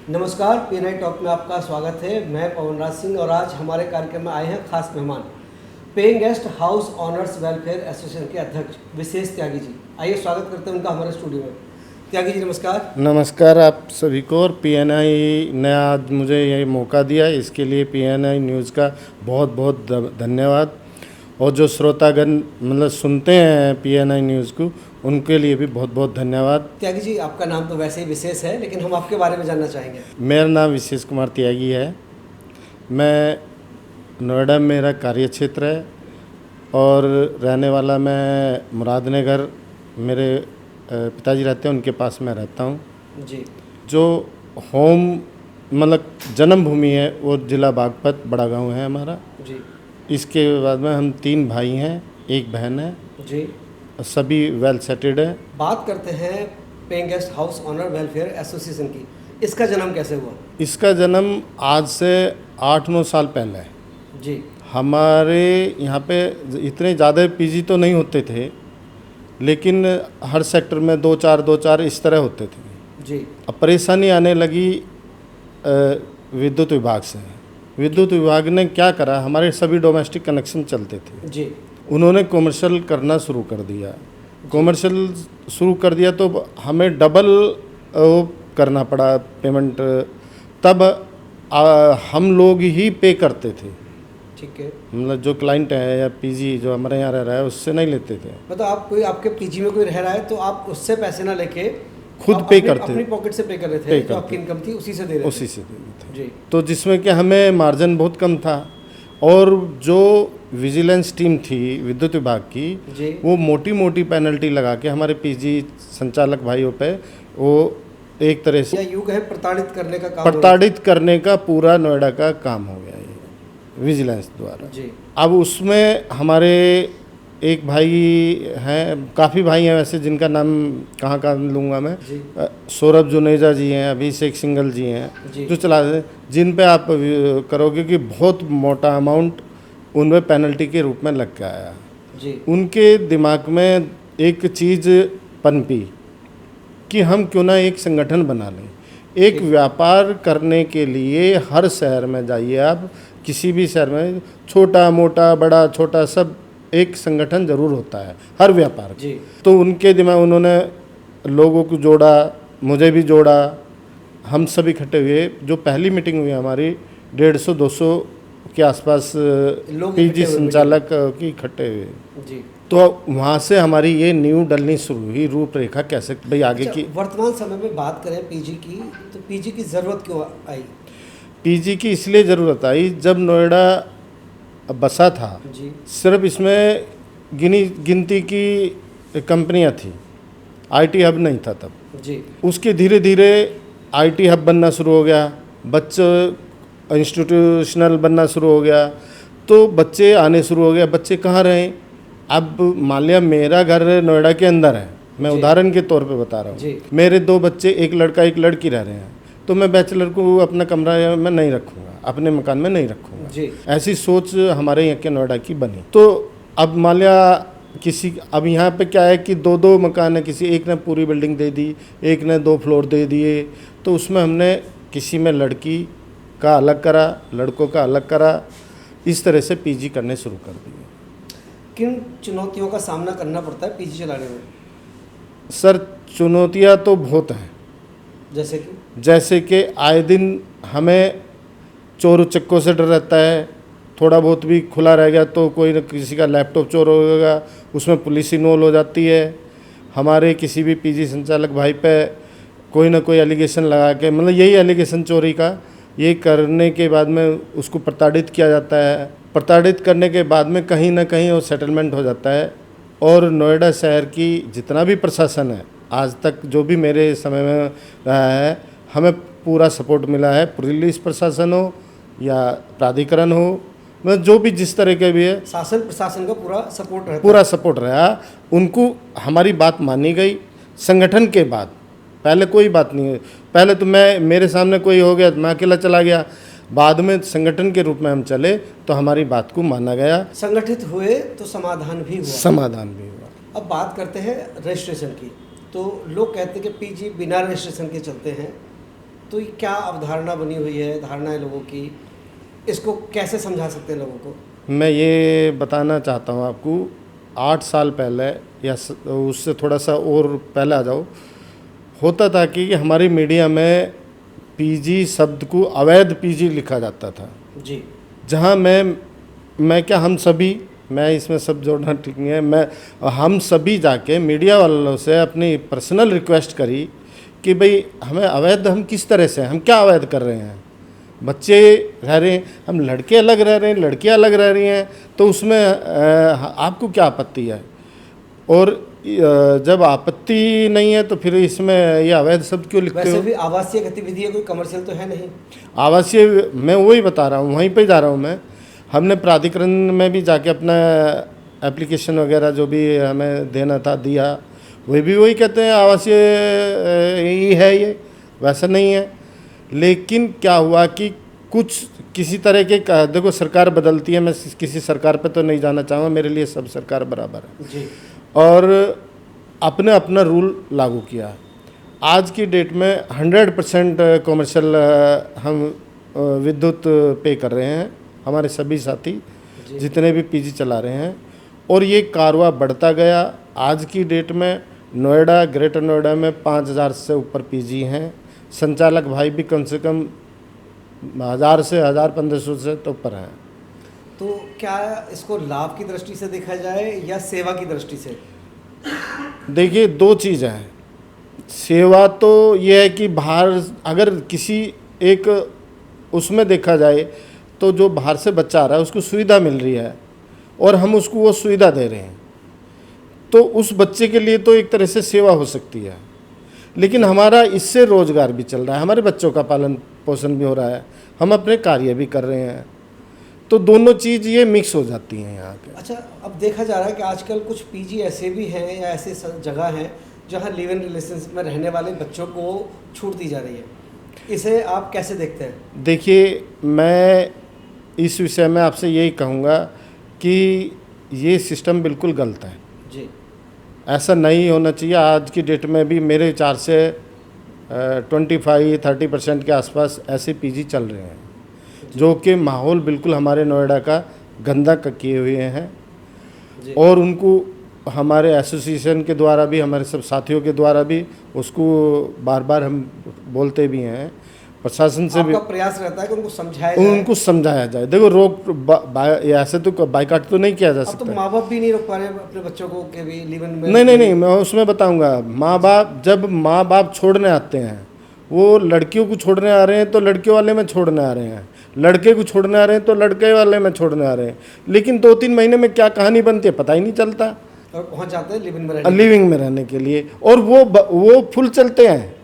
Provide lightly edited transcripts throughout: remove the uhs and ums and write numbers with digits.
नमस्कार, PNI talk में आपका स्वागत है। मैं पवनराज सिंह और आज हमारे कार्यक्रम में आए हैं खास मेहमान, paying guest house honours welfare association के अध्यक्ष विशेष त्यागी जी। आइए स्वागत करते हैं उनका हमारे स्टूडियो में। त्यागी जी नमस्कार। नमस्कार आप सभी को। और पीएनआई ने आज मुझे ये मौका दिया, इसके लिए पीएनआई न्यूज़ का बहुत बहुत धन्यवाद। और जो श्रोतागण मतलब सुनते हैं पीएनआई न्यूज़ को, उनके लिए भी बहुत बहुत धन्यवाद। त्यागी जी, आपका नाम तो वैसे ही विशेष है, लेकिन हम आपके बारे में जानना चाहेंगे। मेरा नाम विशेष कुमार त्यागी है। मैं नोएडा में मेरा कार्य क्षेत्र है और रहने वाला मैं मुरादनगर, मेरे पिताजी रहते हैं, उनके पास मैं रहता हूँ जी। जो होम मतलब जन्मभूमि है वो जिला बागपत बड़ा गांव है हमारा जी। इसके बाद में हम 3 भाई हैं, 1 बहन है जी। सभी वेल सेटेड है। बात करते हैं paying guest house owner welfare association की। इसका जन्म कैसे हुआ? इसका जन्म आज से 8-9 साल पहले है। जी। हमारे यहाँ पे इतने ज़्यादा पीजी तो नहीं होते थे, लेकिन हर सेक्टर में 2-4 इस तरह होते थे। जी। अब परेशानी आने लगी विद्युत विभाग से। विद्युत विभाग ने क्या करा, हमारे सभी डोमेस्टिक कनेक्शन चलते थे जी। उन्होंने कमर्शियल करना शुरू कर दिया। कमर्शियल शुरू कर दिया तो हमें डबल करना पड़ा पेमेंट। तब हम लोग ही पे करते थे। ठीक है। मतलब जो क्लाइंट है या पीजी जो हमारे यहाँ रह रहा है उससे नहीं लेते थे। मतलब आप कोई आपके पीजी में कोई रह रहा है तो आप उससे पैसे ना लेके खुद पे करते, अपनी पॉकेट से पे कर रहे थे, जो आपकी इनकम थी उसी से दे रहे थे। उसी से दे रहे थे जी। तो जिसमें कि हमें मार्जिन बहुत कम था। और जो विजिलेंस टीम थी विद्युत विभाग की जी। वो मोटी मोटी पेनल्टी लगा के हमारे पीजी संचालक भाइयों पे वो एक तरह से या यूँ कहे प्रताड़ित करने का काम प्रताड़ित करने का पूरा नोएडा का काम हो गया ये विजिलेंस द्वारा। जी। अब उसमें हमारे एक भाई हैं, काफ़ी भाई हैं वैसे, जिनका नाम कहाँ का लूँगा मैं। सौरभ जुनेजा जी हैं, अभिषेक सिंगल जी हैं जो चला रहे, जिन पे आप करोगे कि बहुत मोटा अमाउंट उनमें पेनल्टी के रूप में लग के आया। जी। उनके दिमाग में एक चीज़ पनपी कि हम क्यों ना एक संगठन बना लें। एक व्यापार करने के लिए हर शहर में जाइए आप, किसी भी शहर में छोटा मोटा बड़ा छोटा सब एक संगठन जरूर होता है हर व्यापार जी। तो उनके दिमाग उन्होंने लोगों को जोड़ा, मुझे भी जोड़ा, हम सब इकट्ठे हुए। जो पहली मीटिंग हुई हमारी 150-200 के आसपास पीजी संचालक की इकट्ठे हुए। जी। तो वहाँ से हमारी ये नींव डलनी शुरू हुई, रूपरेखा कैसे भाई आगे की। वर्तमान समय में बात करें पीजी की, तो पीजी की ज़रूरत क्यों आई? पीजी की इसलिए ज़रूरत आई, जब नोएडा बसा था जी। सिर्फ इसमें गिनती की कंपनियां थी, आईटी हब नहीं था तब। जी। उसके धीरे धीरे आईटी हब बनना शुरू हो गया, बच्चे इंस्टीट्यूशनल बनना शुरू हो गया, तो बच्चे आने शुरू हो गए। बच्चे कहाँ रहे? अब मान लिया मेरा घर नोएडा के अंदर है, मैं उदाहरण के तौर पे बता रहा हूँ। मेरे 2 बच्चे, एक लड़का एक लड़की रह रहे हैं, तो मैं बैचलर को अपना कमरा में नहीं रखूँगा, अपने मकान में नहीं रखूँगा। जी। ऐसी सोच हमारे यहाँ के नोएडा की बनी। तो अब मान लिया किसी, अब यहाँ पे क्या है कि 2-2 मकान है, किसी एक ने पूरी बिल्डिंग दे दी, एक ने 2 फ्लोर दे दिए, तो उसमें हमने किसी में लड़की का अलग करा, लड़कों का अलग करा, इस तरह से पीजी करने शुरू कर दिए। किन चुनौतियों का सामना करना पड़ता है पीजी चलाने में? सर चुनौतियाँ तो बहुत हैं। जैसे कि आए दिन हमें चोर उचक्कों से डर रहता है। थोड़ा बहुत भी खुला रह गया तो कोई न किसी का लैपटॉप चोर होगा, उसमें पुलिस इन्वॉल्व हो जाती है। हमारे किसी भी पीजी संचालक भाई पे कोई ना कोई एलिगेशन लगा के, मतलब यही एलिगेशन चोरी का, ये करने के बाद में उसको प्रताड़ित किया जाता है। प्रताड़ित करने के बाद में कहीं ना कहीं वो सेटलमेंट हो जाता है। और नोएडा शहर की जितना भी प्रशासन है आज तक, जो भी मेरे समय में रहा है, हमें पूरा सपोर्ट मिला है। पुलिस प्रशासन हो या प्राधिकरण हो, मतलब जो भी जिस तरह के भी है, शासन प्रशासन का पूरा सपोर्ट रहा। उनको हमारी बात मानी गई। संगठन के बाद पहले कोई बात नहीं है, पहले तो मेरे सामने कोई हो गया मैं अकेला चला गया, बाद में संगठन के रूप में हम चले तो हमारी बात को माना गया। संगठित हुए तो समाधान भी हुआ। अब बात करते हैं रजिस्ट्रेशन की। तो लोग कहते हैं कि पीजी बिना रजिस्ट्रेशन के चलते हैं, तो ये क्या अवधारणा बनी हुई है, धारणा है लोगों की, इसको कैसे समझा सकते हैं लोगों को? मैं ये बताना चाहता हूँ आपको, 8 साल पहले या उससे थोड़ा सा और पहले आ जाओ, होता था कि हमारी मीडिया में पीजी शब्द को अवैध पीजी लिखा जाता था जी। जहाँ मैं क्या, हम सभी, मैं इसमें सब जोड़ना ठीक नहीं है, हम सभी जाके मीडिया वालों से अपनी पर्सनल रिक्वेस्ट करी कि भाई हमें अवैध, हम किस तरह से, हम क्या अवैध कर रहे हैं, बच्चे रह रहे हैं, हम लड़के अलग रह रहे हैं, लड़कियां अलग रह रही हैं, तो उसमें आपको क्या आपत्ति है? और जब आपत्ति नहीं है तो फिर इसमें ये अवैध शब्द क्यों लिखते हो? वैसे भी आवासीय गतिविधि है, कोई कमर्शियल तो है नहीं। आवासीय, मैं वही बता रहा हूँ, वहीं पे जा रहा हूँ मैं। हमने प्राधिकरण में भी जाके अपना एप्लीकेशन वगैरह जो भी हमें देना था दिया, वे भी वही कहते हैं आवासीय ही है, ये वैसा नहीं है। लेकिन क्या हुआ कि कुछ किसी तरह के, देखो सरकार बदलती है, मैं किसी सरकार पे तो नहीं जाना चाहूँगा, मेरे लिए सब सरकार बराबर है जी। और अपने अपना रूल लागू किया। आज की डेट में 100% कॉमर्शियल हम विद्युत पे कर रहे हैं, हमारे सभी साथी जितने भी पीजी चला रहे हैं, और ये कारवा बढ़ता गया। आज की डेट में नोएडा, ग्रेटर नोएडा में 5000 से ऊपर पीजी हैं। संचालक भाई भी कम से कम 1000 से 1500 से तो ऊपर हैं। तो क्या इसको लाभ की दृष्टि से देखा जाए या सेवा की दृष्टि से? देखिए, दो चीज़ हैं। सेवा तो ये है कि बाहर अगर किसी एक उसमें देखा जाए तो जो बाहर से बच्चा आ रहा है उसको सुविधा मिल रही है और हम उसको वो सुविधा दे रहे हैं, तो उस बच्चे के लिए तो एक तरह से सेवा हो सकती है। लेकिन हमारा इससे रोजगार भी चल रहा है, हमारे बच्चों का पालन पोषण भी हो रहा है, हम अपने कार्य भी कर रहे हैं, तो दोनों चीज़ ये मिक्स हो जाती हैं यहाँ के। अच्छा, अब देखा जा रहा है कि आजकल कुछ पीजी ऐसे भी हैं या ऐसे जगह हैं जहाँ लिव इन रिलेशनशिप में रहने वाले बच्चों को छूट दी जा रही है, इसे आप कैसे देखते हैं? देखिए, मैं इस विषय में आपसे यही कहूँगा कि ये सिस्टम बिल्कुल गलत है जी। ऐसा नहीं होना चाहिए। आज की डेट में भी मेरे विचार से 25-30% के आसपास ऐसे पीजी चल रहे हैं जो कि माहौल बिल्कुल हमारे नोएडा का गंदा किए हुए हैं, और उनको हमारे एसोसिएशन के द्वारा भी, हमारे सब साथियों के द्वारा भी उसको बार बार हम बोलते भी हैं, प्रशासन से भी प्रयास रहता है कि उनको समझाया जाए। देखो, ऐसे तो बाइकाट तो नहीं किया जा सकता। तो माँ बाप भी नहीं रोक पा रहे अपने बच्चों को कि भी लिव इन में? नहीं, मैं उसमें बताऊंगा। जब माँ बाप छोड़ने आते हैं, वो लड़कियों को छोड़ने आ रहे हैं तो लड़कियों वाले में छोड़ने आ रहे हैं, लड़के को छोड़ने आ रहे हैं तो लड़के वाले में छोड़ने आ रहे हैं, लेकिन 2-3 महीने में क्या कहानी बनती है पता ही नहीं चलता, और पहुँच जाते हैं लिविंग में रहने के लिए, और वो फुल चलते हैं।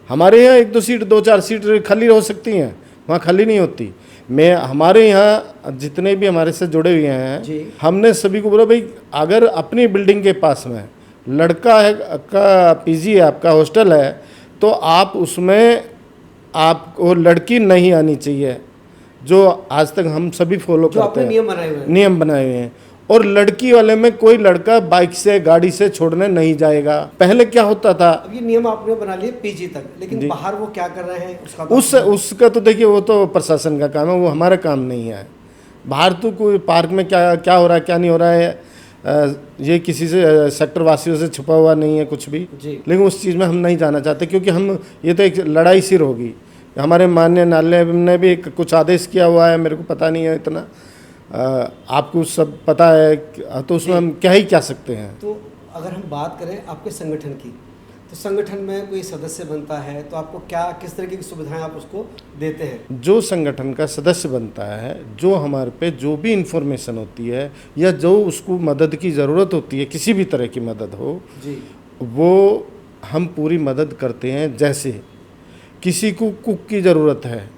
हमारे यहाँ 1-2 सीट, 2-4 सीट खाली हो सकती हैं, वहाँ खाली नहीं होती। हमारे यहाँ जितने भी हमारे से जुड़े हुए हैं, हमने सभी को बोला भाई अगर अपनी बिल्डिंग के पास में लड़का है का पीजी है, आपका हॉस्टल है, तो आप उसमें आपको लड़की नहीं आनी चाहिए, जो आज तक हम सभी फॉलो करते हैं, नियम बनाए हुए हैं। और लड़की वाले में कोई लड़का बाइक से, गाड़ी से छोड़ने नहीं जाएगा। पहले क्या होता था, अब ये नियम आपने बना लिए पीजी तक, लेकिन बाहर वो क्या कर रहे हैं उसका तो देखिए, वो तो प्रशासन का काम है, वो हमारा काम नहीं है। बाहर तो कोई पार्क में क्या हो रहा है, क्या नहीं हो रहा है, ये किसी से सेक्टर वासियों से छुपा हुआ नहीं है कुछ भी, लेकिन उस चीज़ में हम नहीं जाना चाहते, क्योंकि हम ये तो एक लड़ाई सिर होगी। हमारे माननीय न्यायालय ने भी कुछ आदेश किया हुआ है, मेरे को पता नहीं है इतना, आपको सब पता है, तो उसमें हम क्या ही कह सकते हैं। तो अगर हम बात करें आपके संगठन की, तो संगठन में कोई सदस्य बनता है तो आपको किस तरह की सुविधाएं आप उसको देते हैं? जो संगठन का सदस्य बनता है, जो हमारे पे जो भी इन्फॉर्मेशन होती है या जो उसको मदद की ज़रूरत होती है, किसी भी तरह की मदद हो जी, वो हम पूरी मदद करते हैं। जैसे किसी को कुक की ज़रूरत है,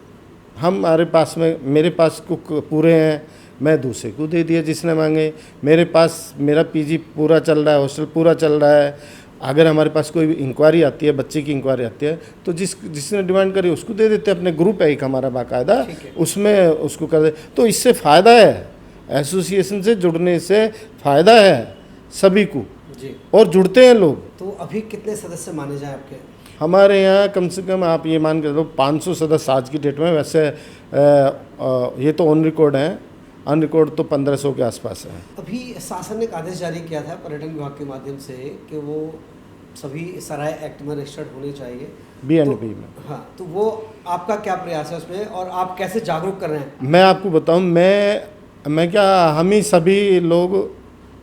हमारे पास में, मेरे पास कुक पूरे हैं, मैं दूसरे को दे दिया जिसने मांगे। मेरे पास मेरा पीजी पूरा चल रहा है, हॉस्टल पूरा चल रहा है। अगर हमारे पास कोई इंक्वायरी आती है, बच्चे की इंक्वायरी आती है, तो जिसने डिमांड करी उसको दे देते हैं। अपने ग्रुप है एक हमारा बाकायदा, उसमें उसको कर दे। तो इससे फ़ायदा है, एसोसिएशन से जुड़ने से फ़ायदा है सभी को जी, और जुड़ते हैं लोग। तो अभी कितने सदस्य माने जाए आपके? हमारे यहाँ कम से कम आप ये मान के चलो 500 सदस्य आज की डेट में। वैसे ये तो ऑन रिकॉर्ड है, अन रिकॉर्ड तो 1500 के आसपास है। अभी शासन ने एक आदेश जारी किया था पर्यटन विभाग के माध्यम से कि वो सभी सराय एक्ट में रजिस्टर्ड होने चाहिए BNB में। हाँ, तो वो आपका क्या प्रयास है उसमें और आप कैसे जागरूक कर रहे हैं? मैं आपको बताऊं, मैं क्या, हम ही सभी लोग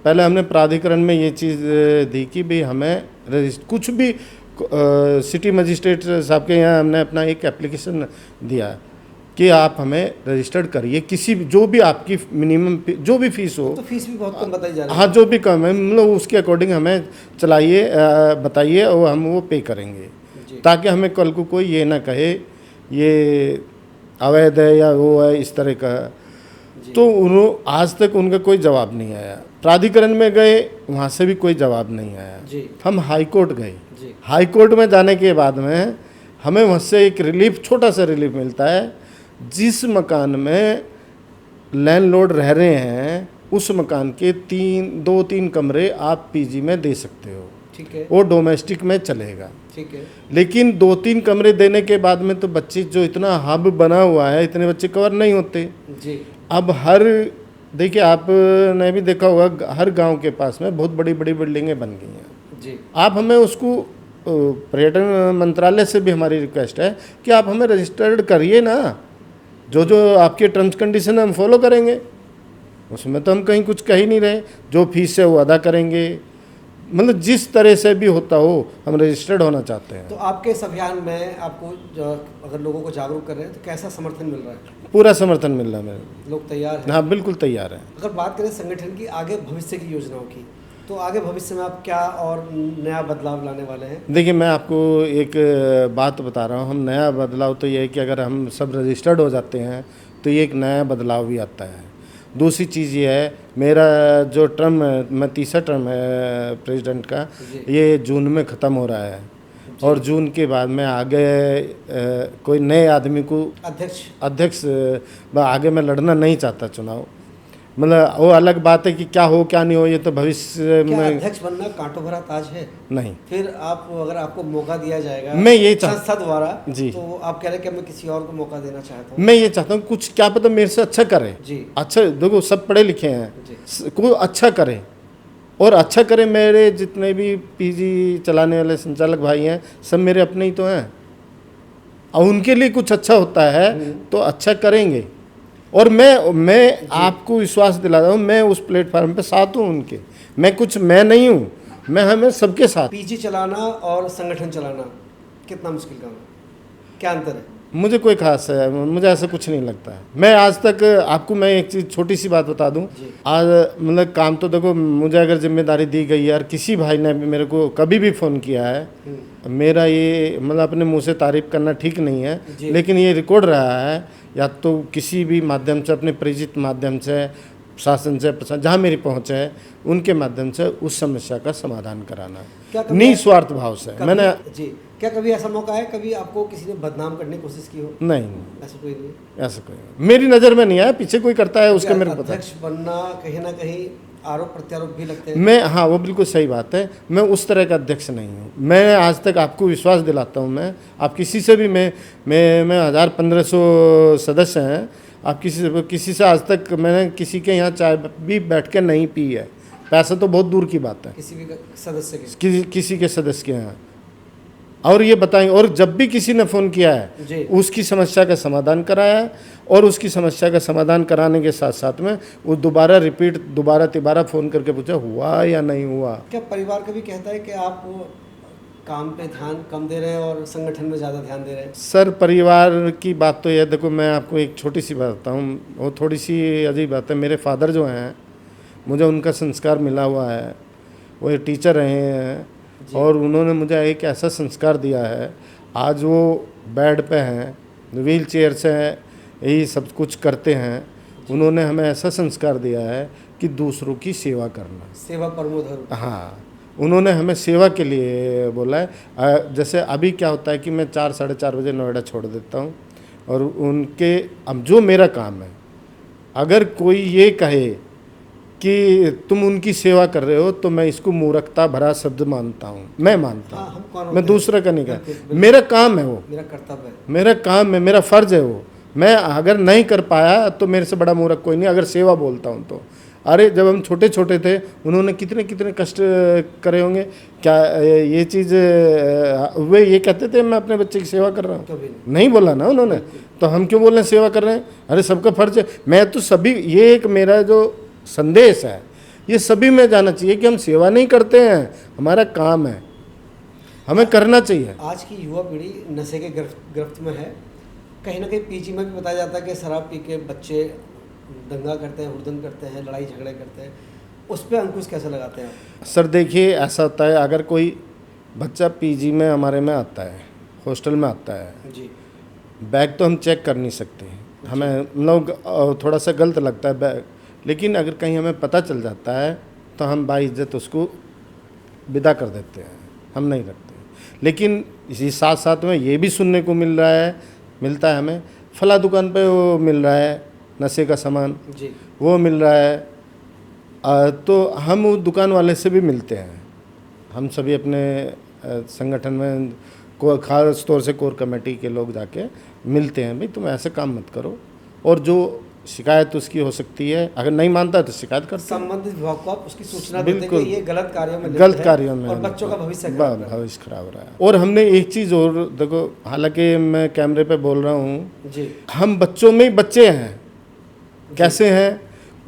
पहले हमने प्राधिकरण में ये चीज़ दी कि भाई हमें कुछ भी सिटी मजिस्ट्रेट साहब के यहाँ हमने अपना एक एप्लीकेशन दिया कि आप हमें रजिस्टर्ड करिए, किसी भी जो भी आपकी मिनिमम जो भी फीस हो। तो फीस भी बहुत कम बताई जा रही है। हाँ, जो भी कम है मतलब उसके अकॉर्डिंग हमें चलाइए, बताइए और हम वो पे करेंगे, ताकि हमें कल को कोई ये ना कहे ये अवैध है या वो है इस तरह का। तो आज तक उनका कोई जवाब नहीं आया। प्राधिकरण में गए, वहाँ से भी कोई जवाब नहीं आया। हम हाई कोर्ट गए, हाई कोर्ट में जाने के बाद में हमें वहाँ से एक रिलीफ, छोटा सा रिलीफ मिलता है। जिस मकान में लैंडलॉर्ड रह रहे हैं उस मकान के 2-3 कमरे आप PG में दे सकते हो, ठीक है, वो डोमेस्टिक में चलेगा, ठीक है। लेकिन 2-3 कमरे देने के बाद में तो बच्चे, जो इतना हब बना हुआ है, इतने बच्चे कवर नहीं होते जी। अब देखिए आपने भी देखा होगा, हर गांव के पास में बहुत बड़ी बड़ी बिल्डिंगें बन गई हैं जी। आप हमें उसको, पर्यटन मंत्रालय से भी हमारी रिक्वेस्ट है कि आप हमें रजिस्टर्ड करिए ना, जो आपके टर्म्स कंडीशन हम फॉलो करेंगे, उसमें तो हम कहीं कुछ कह ही नहीं रहे। जो फीस है वो अदा करेंगे, मतलब जिस तरह से भी होता हो हम रजिस्टर्ड होना चाहते हैं। तो आपके इस अभियान में आपको अगर लोगों को जागरूक कर रहे हैं तो कैसा समर्थन मिल रहा है? पूरा समर्थन मिल रहा है मेरे। लोग तैयार हैं? हाँ, बिल्कुल तैयार हैं। अगर बात करें संगठन की आगे भविष्य की योजनाओं की, तो आगे भविष्य में आप क्या और नया बदलाव लाने वाले हैं? देखिए, मैं आपको एक बात बता रहा हूँ, हम नया बदलाव तो ये है कि अगर हम सब रजिस्टर्ड हो जाते हैं तो ये एक नया बदलाव भी आता है। दूसरी चीज़ ये है, मेरा जो टर्म है, मैं तीसरा टर्म है प्रेसिडेंट का, ये जून में ख़त्म हो रहा है और जून के बाद में आगे कोई नए आदमी को अध्यक्ष आगे मैं लड़ना नहीं चाहता चुनाव। मतलब वो अलग बात है कि क्या हो क्या नहीं हो, ये तो भविष्य में। अध्यक्ष बनना कांटों भरा ताज है? नहीं। फिर आप, अगर आपको मौका दिया जाएगा मैं ये संस्था द्वारा जी, तो आप कह रहे हैं कि मैं किसी और को मौका देना चाहता हूँ? मैं ये चाहता हूँ कुछ, क्या पता मेरे से अच्छा करे जी। अच्छा, देखो सब पढ़े लिखे हैं, कोई अच्छा करे और अच्छा करे। मेरे जितने भी PG चलाने वाले संचालक भाई हैं सब मेरे अपने ही तो हैं, और उनके लिए कुछ अच्छा होता है तो अच्छा करेंगे। और मैं आपको विश्वास दिलाता हूँ, मैं उस प्लेटफार्म पे साथ हूँ उनके। मैं नहीं हूँ, मैं हमें सबके साथ। PG चलाना और संगठन चलाना कितना मुश्किल काम है? क्या अंतर है? मुझे कोई खास है, मुझे ऐसा कुछ नहीं लगता है। मैं आज तक आपको मैं एक चीज़, छोटी सी बात बता दूं। आज मतलब काम तो देखो, मुझे अगर जिम्मेदारी दी गई है और किसी भाई ने भी मेरे को कभी भी फ़ोन किया है, मेरा ये मतलब अपने मुंह से तारीफ करना ठीक नहीं है, लेकिन ये रिकॉर्ड रहा है, या तो किसी भी माध्यम से, अपने परिचित माध्यम से, शासन से, प्रशासन, जहाँ मेरी पहुँच है उनके माध्यम से उस समस्या का समाधान कराना निस्वार्थ भाव से। मैंने जी, क्या कभी ऐसा मौका है, कभी आपको किसी ने बदनाम करने की कोशिश की हो? नहीं, ऐसा कोई नहीं? ऐसा कोई मेरी नज़र में नहीं आया। पीछे कोई करता है उसका मेरे को पता है। अध्यक्ष बनना कहीं ना कहीं आरोप प्रत्यारोप भी लगते हैं। मैं, हाँ, वो बिल्कुल सही बात है, मैं उस तरह का अध्यक्ष नहीं हूँ। मैं आज तक आपको विश्वास दिलाता हूँ, मैं आप किसी से भी, मैं 1000-1500 सदस्य हैं, आप किसी से आज तक मैंने किसी के यहाँ चाय भी बैठ के नहीं पी है। पैसा तो बहुत दूर की बात है, किसी भी सदस्य किसी के सदस्य के यहाँ। और ये बताएंगे, और जब भी किसी ने फ़ोन किया है उसकी समस्या का समाधान कराया है, और उसकी समस्या का समाधान कराने के साथ साथ में वो दोबारा तिबारा फ़ोन करके पूछा हुआ या नहीं हुआ। क्या परिवार कभी कहता है कि आप काम पे ध्यान कम दे रहे हैं और संगठन में ज़्यादा ध्यान दे रहे हैं? सर, परिवार की बात तो यह, देखो मैं आपको एक छोटी सी बात बताऊँ, वो थोड़ी सी अजीब बात है। मेरे फादर जो हैं, मुझे उनका संस्कार मिला हुआ है, वो एक टीचर रहे हैं और उन्होंने मुझे एक ऐसा संस्कार दिया है, आज वो बेड पे हैं, व्हील चेयर से यही सब कुछ करते हैं। उन्होंने हमें ऐसा संस्कार दिया है कि दूसरों की सेवा करना, सेवा परमो धर्म। हाँ, उन्होंने हमें सेवा के लिए बोला है। जैसे अभी क्या होता है कि मैं 4-4:30 बजे नोएडा छोड़ देता हूँ, और उनके, अब जो मेरा काम है, अगर कोई ये कहे कि तुम उनकी सेवा कर रहे हो तो मैं इसको मूर्खता भरा शब्द मानता हूँ, मैं मानता हाँ, हम कौन हूँ। होते मैं हैं? दूसरा का नहीं कहा, बिल्कुल, मेरा काम है वो, मेरा कर्तव्य है। मेरा काम है, मेरा फर्ज है वो। मैं अगर नहीं कर पाया तो मेरे से बड़ा मूर्ख कोई नहीं, अगर सेवा बोलता हूँ तो। अरे जब हम छोटे छोटे थे उन्होंने कितने कितने कष्ट करे होंगे, क्या ये चीज़ वे ये कहते थे मैं अपने बच्चे की सेवा कर रहा हूँ? कभी नहीं बोला ना उन्होंने, तो हम क्यों बोल रहे हैं सेवा कर रहे हैं? अरे सबका फर्ज है। मैं तो सभी, ये एक मेरा जो संदेश है ये सभी में जाना चाहिए कि हम सेवा नहीं करते हैं, हमारा काम है, हमें करना चाहिए। आज की युवा पीढ़ी नशे के गिरफ्त में है। कहीं ना कहीं पीजी में भी बताया जाता है कि शराब पी के बच्चे दंगा करते हैं, हुड़दंग करते हैं, लड़ाई झगड़े करते हैं। उस पर अंकुश कैसे लगाते हैं आप? सर देखिए, ऐसा होता है अगर कोई बच्चा पीजी में हमारे में आता है, हॉस्टल में आता है जी, बैग तो हम चेक कर नहीं सकते, हमें लोग थोड़ा सा गलत लगता है बैग, लेकिन अगर कहीं हमें पता चल जाता है तो हम बाइज्जत उसको विदा कर देते हैं, हम नहीं रखते। लेकिन इसी साथ साथ में ये भी सुनने को मिलता है हमें, फला दुकान पे वो मिल रहा है नशे का सामान, जी, वो मिल रहा है, तो हम वो दुकान वाले से भी मिलते हैं। हम सभी अपने संगठन में खास तौर से कोर कमेटी के लोग जाके मिलते हैं, भाई तुम ऐसे काम मत करो, और जो शिकायत उसकी हो सकती है, अगर नहीं मानता है तो शिकायत करते हैं। संबंधित विभाग को आप उसकी सूचना देते हैं बिल्कुल, कि ये गलत कार्यों में लिप्त गलत है कार्यों में और बच्चों का भविष्य खराब है। भविष्य खराब हो रहा है। और हमने एक चीज़ और देखो, हालांकि मैं कैमरे पे बोल रहा हूँ, जी, हम बच्चों में ही बच्चे हैं। कैसे हैं?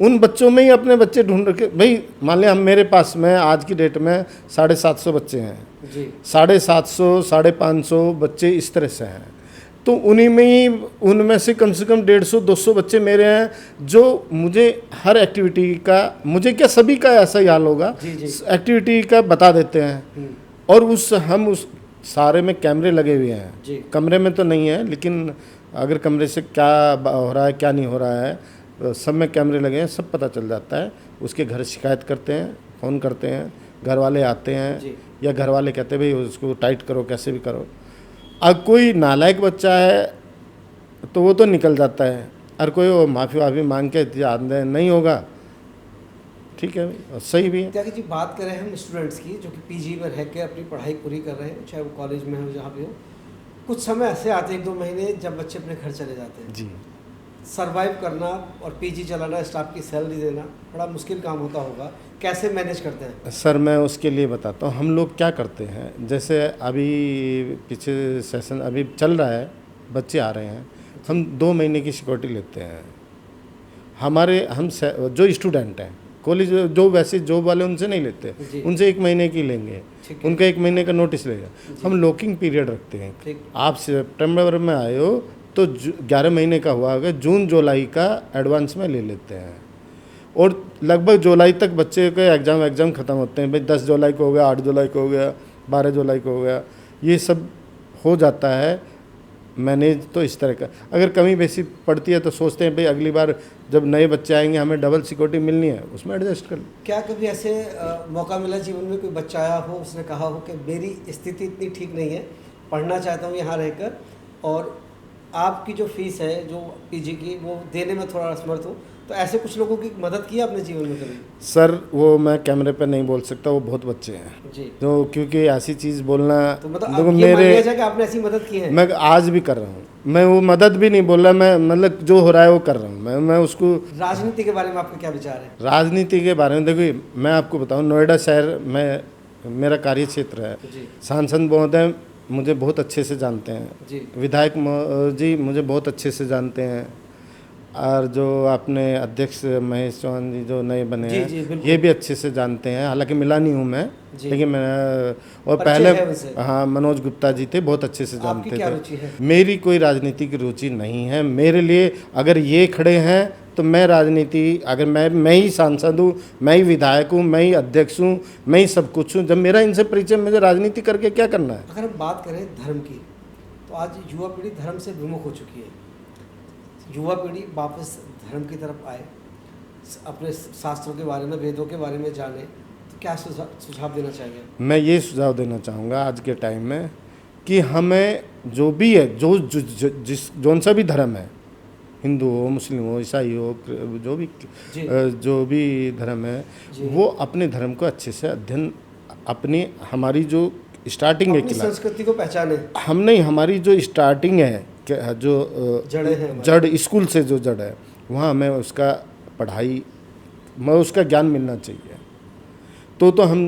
उन बच्चों में ही अपने बच्चे ढूंढ रखे। भाई मान लिया हम, मेरे पास में आज की डेट में 750 बच्चे हैं, जी, 750 550 बच्चे इस तरह से हैं, तो उन्हीं में ही, उनमें से कम 150-200 बच्चे मेरे हैं जो मुझे हर एक्टिविटी का, मुझे क्या सभी का ऐसा ही हाल होगा, जी, जी, एक्टिविटी का बता देते हैं। और हम उस सारे में कैमरे लगे हुए हैं, जी, कमरे में तो नहीं है, लेकिन अगर कमरे से क्या हो रहा है क्या नहीं हो रहा है, सब में कैमरे लगे हैं, सब पता चल जाता है। उसके घर शिकायत करते हैं, फ़ोन करते हैं, घर वाले आते हैं, जी, या घर वाले कहते हैं भाई उसको टाइट करो, कैसे भी करो। अब कोई नालायक बच्चा है तो वो तो निकल जाता है, और कोई वो माफ़ी वाफ़ी मांग के याद नहीं होगा, ठीक है भाई, सही भी है। त्यागी जी, बात करें हम स्टूडेंट्स की जो कि पीजी में रह के अपनी पढ़ाई पूरी कर रहे हैं, चाहे वो कॉलेज में हो, जहाँ भी हो, कुछ समय ऐसे आते हैं 1-2 महीने जब बच्चे अपने घर चले जाते हैं। जी, सरवाइव करना और पीजी चलाना, स्टाफ की सैलरी देना बड़ा मुश्किल काम होता होगा, कैसे मैनेज करते हैं? सर मैं उसके लिए बताता हूँ, हम लोग क्या करते हैं। जैसे अभी पीछे सेशन अभी चल रहा है, बच्चे आ रहे हैं, हम 2 महीने की सिक्योरिटी लेते हैं। हम जो स्टूडेंट हैं कॉलेज, जो वैसे जॉब वाले उनसे नहीं लेते, उनसे 1 महीने की लेंगे, उनका 1 महीने का नोटिस लेगा। हम लॉकिंग पीरियड रखते हैं। आप सितंबर में आए हो तो 11 महीने का हुआ होगा, जून जुलाई का एडवांस में ले लेते हैं, और लगभग जुलाई तक बच्चे के एग्ज़ाम ख़त्म होते हैं। भाई 10 जुलाई को हो गया, 8 जुलाई को हो गया, 12 जुलाई को हो गया, ये सब हो जाता है मैनेज। तो इस तरह का अगर कमी बेसी पड़ती है तो सोचते हैं भाई अगली बार जब नए बच्चे आएंगे हमें डबल सिक्योरिटी मिलनी है, उसमें एडजस्ट कर। क्या कभी ऐसे मौका मिला जीवन में, कोई बच्चा आया हो, उसने कहा हो कि मेरी स्थिति इतनी ठीक नहीं है, पढ़ना चाहता हूँ यहाँ रहकर, और आपकी जो फीस है जो पीजी की वो देने में थोड़ा असमर्थ हो, तो ऐसे कुछ लोगों की मदद की आपने जीवन में कभी? सर वो मैं कैमरे पे नहीं बोल सकता, वो बहुत बच्चे हैं जी, तो, क्योंकि ऐसी चीज़ बोलना, तो मतलब देखो आप ये मान लिया मेरे, जाए कि आपने ऐसी मदद की है? मैं आज भी कर रहा हूँ, मैं वो मदद भी नहीं बोल रहा, मैं मतलब जो हो रहा है वो कर रहा हूँ। मैं उसको, राजनीति के बारे में आपका क्या विचार है? राजनीति के बारे में देखो मैं आपको बताऊँ, नोएडा शहर में मेरा कार्य क्षेत्र है, जी, सांसद महोदय मुझे बहुत अच्छे से जानते हैं, जी, विधायक जी मुझे बहुत अच्छे से जानते हैं, और जो अपने अध्यक्ष महेश चौहान जी जो नए बने जी, हैं, जी, बिल्कुल। ये भी अच्छे से जानते हैं। हालांकि मिला नहीं हूँ मैं, जी। लेकिन मैं, और परिचय पहले है उनसे? हाँ मनोज गुप्ता जी थे, बहुत अच्छे से आपकी जानते क्या थे। रुचि है? मेरी कोई राजनीति की रुचि नहीं है। मेरे लिए अगर ये खड़े हैं तो मैं राजनीति, अगर मैं ही सांसद हूँ, मैं ही विधायक हूँ, मैं ही अध्यक्ष हूँ, मैं ही सब कुछ हूँ, जब मेरा इनसे परिचय, मुझे राजनीति करके क्या करना है। अगर हम बात करें धर्म की, तो आज युवा पीढ़ी धर्म से विमुख हो चुकी है। युवा पीढ़ी वापस धर्म की तरफ आए, अपने शास्त्रों के बारे में, वेदों के बारे में जाने, तो क्या सुझाव देना चाहिए? मैं ये सुझाव देना चाहूँगा आज के टाइम में कि हमें जो भी है, जो जिस जौन सा भी धर्म है, हिंदू हो, मुस्लिम हो, ईसाई हो, जी। जो भी धर्म है, जी। वो अपने धर्म को अच्छे से अध्ययन, अपनी हमारी जो स्टार्टिंग है अपनी क्लास, संस्कृति को पहचाने, हम नहीं, हमारी जो स्टार्टिंग है जो जड़ें हैं हमारी। जड़, स्कूल से जो जड़ है, वहाँ हमें उसका पढ़ाई में उसका ज्ञान मिलना चाहिए, तो हम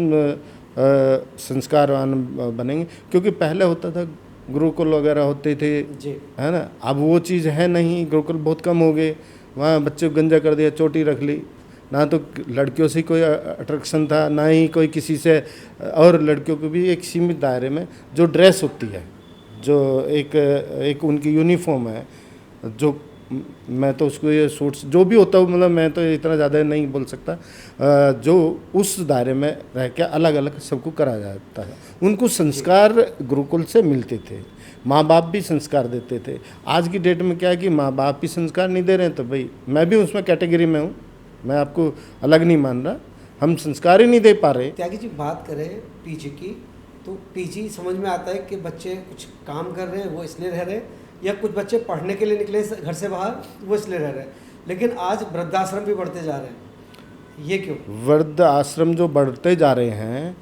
संस्कारवान बनेंगे। क्योंकि पहले होता था गुरुकुल वगैरह होते थे, जी। है ना, अब वो चीज़ है नहीं, गुरुकुल बहुत कम हो गए, वहाँ बच्चे को गंजा कर दिया, चोटी रख ली, ना तो लड़कियों से कोई अट्रैक्शन था, ना ही कोई किसी से, और लड़कियों को भी एक सीमित दायरे में जो ड्रेस होती है, जो एक उनकी यूनिफॉर्म है, जो मैं तो उसको ये सूट्स जो भी होता हूँ, मतलब मैं तो इतना ज़्यादा नहीं बोल सकता, जो उस दायरे में रह के अलग अलग सबको करा जाता है। उनको संस्कार गुरुकुल से मिलते थे, माँ बाप भी संस्कार देते थे। आज की डेट में क्या है कि माँ बाप भी संस्कार नहीं दे रहे हैं, तो भाई मैं भी उसमें कैटेगरी में हूँ, मैं आपको अलग नहीं मान रहा, हम संस्कार ही नहीं दे पा रहे। त्यागी जी, बात करें पीजी की, तो पीजी समझ में आता है कि बच्चे कुछ काम कर रहे हैं वो इसलिए रह रहे हैं, या कुछ बच्चे पढ़ने के लिए निकले घर से बाहर वो इसलिए रह रहे हैं। लेकिन आज वृद्धाश्रम भी बढ़ते जा रहे हैं, ये क्यों? वृद्ध आश्रम जो बढ़ते जा रहे हैं,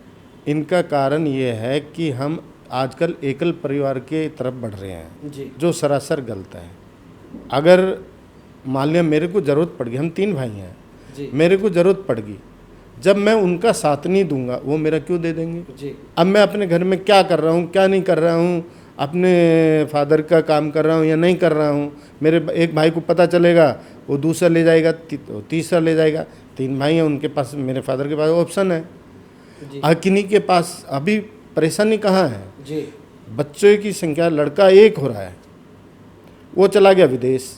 इनका कारण ये है कि हम आजकल एकल परिवार के तरफ बढ़ रहे हैं, जी। जो सरासर गलत है। अगर मान लिया मेरे को ज़रूरत पड़ गई, हम 3 भाई हैं जी। मेरे को ज़रूरत पड़ गई, जब मैं उनका साथ नहीं दूंगा, वो मेरा क्यों दे देंगे? जी। अब मैं अपने घर में क्या कर रहा हूँ, क्या नहीं कर रहा हूँ, अपने फादर का काम कर रहा हूँ या नहीं कर रहा हूँ, मेरे एक भाई को पता चलेगा, वो दूसरा ले जाएगा, तीसरा ले जाएगा, 3 भाई हैं, उनके पास, मेरे फादर के पास ऑप्शन है। किन्हीं के पास अभी परेशानी कहाँ है जी। बच्चों की संख्या, लड़का 1 हो रहा है, वो चला गया विदेश।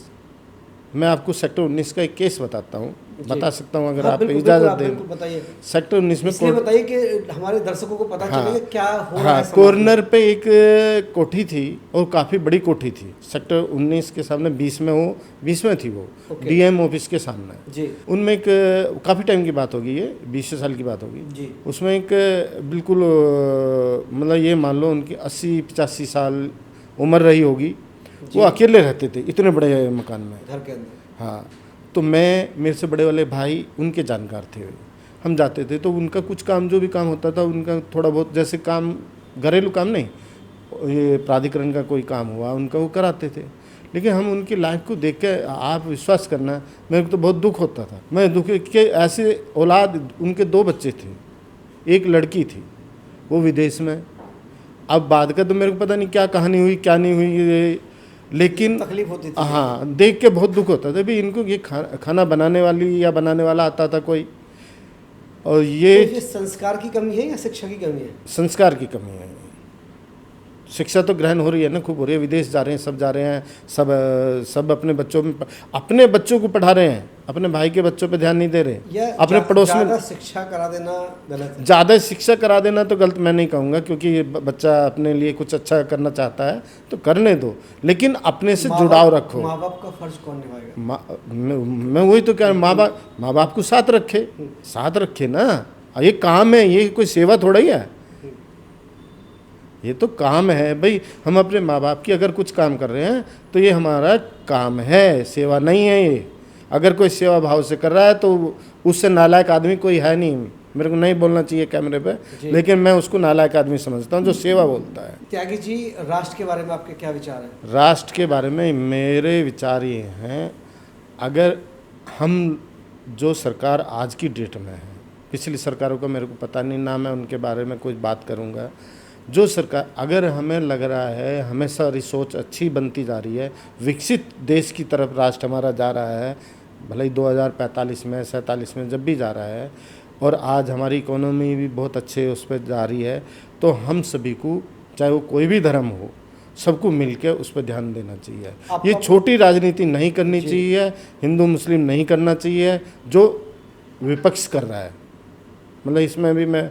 मैं आपको सेक्टर 19 का एक केस बताता हूँ, बता सकता हूँ अगर आप इजाज़त दें। बताइए। सेक्टर 19 में इसलिए बताइए कि हमारे दर्शकों को पता चले कि क्या हो रहा है। कॉर्नर पे एक कोठी थी, और काफ़ी बड़ी कोठी थी, सेक्टर 19 के सामने 20 में थी वो, डीएम ऑफिस के सामने जी। उनमें एक काफ़ी टाइम की बात होगी, ये 20 साल की बात होगी जी। उसमें एक बिल्कुल मतलब ये मान लो उनकी 80-85 साल उम्र रही होगी, वो अकेले रहते थे इतने बड़े मकान में, घर के अंदर। हाँ, तो मैं, मेरे से बड़े वाले भाई उनके जानकार थे, हम जाते थे, तो उनका कुछ काम, जो भी काम होता था उनका, थोड़ा बहुत जैसे काम, घरेलू काम नहीं, ये प्राधिकरण का कोई काम हुआ उनका, वो कराते थे। लेकिन हम उनकी लाइफ को देख के, आप विश्वास करना, मेरे को तो बहुत दुख होता था। मैं दुख के, ऐसे औलाद, उनके 2 बच्चे थे, एक लड़की थी, वो विदेश में। अब बाद का तो मेरे को पता नहीं क्या कहानी हुई, क्या नहीं हुई, लेकिन तकलीफ होती थी। हाँ, देख के बहुत दुख होता था भी, इनको ये खाना बनाने वाली या बनाने वाला आता था कोई, और ये संस्कार की कमी है या शिक्षा की कमी है? संस्कार की कमी है। शिक्षा तो ग्रहण हो रही है ना, खूब हो रही है, विदेश जा रहे हैं, सब जा रहे हैं, सब अपने बच्चों को पढ़ा रहे हैं, अपने भाई के बच्चों पे ध्यान नहीं दे रहे, अपने पड़ोस में। ज़्यादा शिक्षा करा देना गलत है। ज़्यादा शिक्षा करा देना तो गलत मैं नहीं कहूँगा, क्योंकि बच्चा अपने लिए कुछ अच्छा करना चाहता है तो करने दो, लेकिन अपने से जुड़ाव रखो। माँ बाप का फर्ज कौन निभाएगा? मैं वही तो कह रहा हूँ, माँ बाप को साथ रखे ना, ये काम है, ये कोई सेवा थोड़ा ही है, ये तो काम है भाई। हम अपने माँ बाप की अगर कुछ काम कर रहे हैं तो ये हमारा काम है, सेवा नहीं है ये। अगर कोई सेवा भाव से कर रहा है तो उससे नालायक आदमी कोई है नहीं, मेरे को नहीं बोलना चाहिए कैमरे पे, लेकिन मैं उसको नालायक आदमी समझता हूँ जो सेवा बोलता है। त्यागी जी, राष्ट्र के बारे में आपके क्या विचार हैं? राष्ट्र के बारे में मेरे विचार ये हैं, अगर हम, जो सरकार आज की डेट में है, पिछली सरकारों का मेरे को पता नहीं ना, मैं उनके बारे में कुछ बात करूँगा, जो सरकार, अगर हमें लग रहा है हमेशा रिसोर्च अच्छी बनती जा रही है, विकसित देश की तरफ राष्ट्र हमारा जा रहा है, भले ही 2045 में 47 में जब भी जा रहा है, और आज हमारी इकोनॉमी भी बहुत अच्छे उस पर जा रही है, तो हम सभी को, चाहे वो कोई भी धर्म हो, सबको मिलकर उस पर ध्यान देना चाहिए। ये छोटी राजनीति नहीं करनी चाहिए, हिंदू मुस्लिम नहीं करना चाहिए, जो विपक्ष कर रहा है। मतलब इसमें भी मैं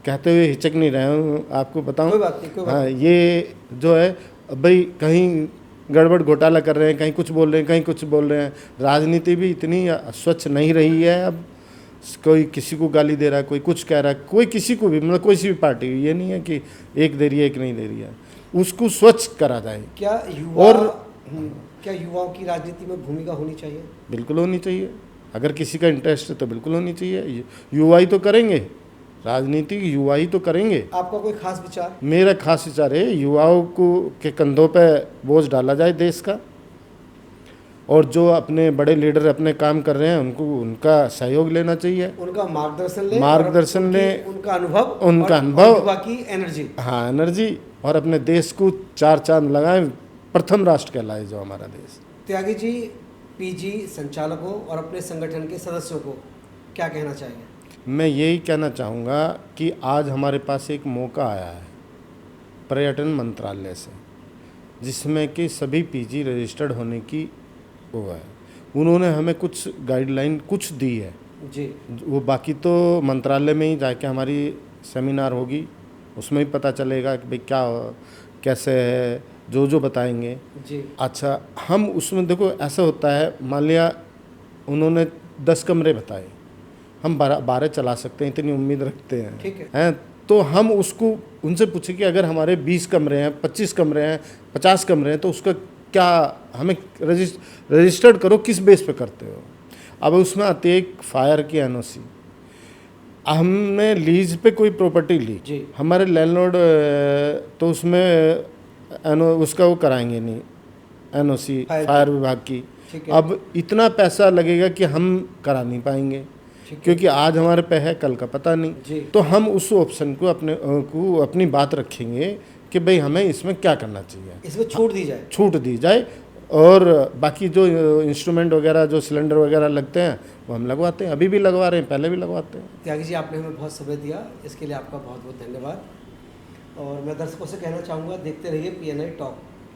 कहते हुए हिचक नहीं रहा हूँ, आपको बताऊँ। कोई बात नहीं। हाँ, ये जो है भाई, कहीं गड़बड़ घोटाला कर रहे हैं, कहीं कुछ बोल रहे हैं, कहीं कुछ बोल रहे हैं। राजनीति भी इतनी स्वच्छ नहीं रही है अब, कोई किसी को गाली दे रहा है, कोई कुछ कह रहा है, कोई किसी को भी, मतलब कोई सी भी पार्टी, ये नहीं है कि एक दे रही है एक नहीं दे रही है, उसको स्वच्छ करा जाए। क्या युवा और क्या युवाओं की राजनीति में भूमिका होनी चाहिए? बिल्कुल होनी चाहिए, अगर किसी का इंटरेस्ट है तो बिल्कुल होनी चाहिए। युवा ही तो करेंगे राजनीति, युवा ही तो करेंगे। आपका कोई खास विचार? मेरा खास विचार है युवाओं को के कंधों पे बोझ डाला जाए देश का, और जो अपने बड़े लीडर अपने काम कर रहे हैं उनको उनका सहयोग लेना चाहिए, उनका मार्गदर्शन लें, उनका अनुभव, और युवा की एनर्जी। हाँ, एनर्जी, और अपने देश को चार चांद लगाएं, प्रथम राष्ट्र कहलाए जो हमारा देश। त्यागी जी, पीजी संचालकों और अपने संगठन के सदस्यों को क्या कहना चाहिए? मैं यही कहना चाहूँगा कि आज हमारे पास एक मौका आया है पर्यटन मंत्रालय से, जिसमें कि सभी पीजी रजिस्टर्ड होने की वो है। उन्होंने हमें कुछ गाइडलाइन कुछ दी है जी, वो बाकी तो मंत्रालय में ही जाके हमारी सेमिनार होगी, उसमें ही पता चलेगा कि भाई क्या कैसे है, जो बताएंगे जी। अच्छा, हम उसमें देखो ऐसा होता है, मान लिया उन्होंने 10 कमरे बताए, हम 12 चला सकते हैं, इतनी उम्मीद रखते हैं, ठीक है। तो हम उसको उनसे पूछे कि अगर हमारे 20 कमरे हैं, 25 कमरे हैं, 50 कमरे हैं, तो उसका क्या हमें रजिस्टर्ड करो, किस बेस पे करते हो। अब उसमें आती है एक फायर की एनओसी। हमने लीज पे कोई प्रॉपर्टी ली, हमारे लैंडलॉर्ड तो उसमें उसका वो कराएंगे नहीं एनओसी फायर विभाग की। अब इतना पैसा लगेगा कि हम करा नहीं पाएंगे, क्योंकि आज हमारे पे है, कल का पता नहीं। तो हम उस ऑप्शन को अपनी बात रखेंगे कि भाई हमें इसमें क्या करना चाहिए, इसमें छूट दी जाए, और बाकी जो इंस्ट्रूमेंट वगैरह, जो सिलेंडर वगैरह लगते हैं वो हम लगवाते हैं, अभी भी लगवा रहे हैं, पहले भी लगवाते हैं। त्यागी जी, आपने हमें बहुत समय दिया, इसके लिए आपका बहुत बहुत धन्यवाद। और मैं दर्शकों से कहना चाहूँगा, देखते रहिए PNI टॉक।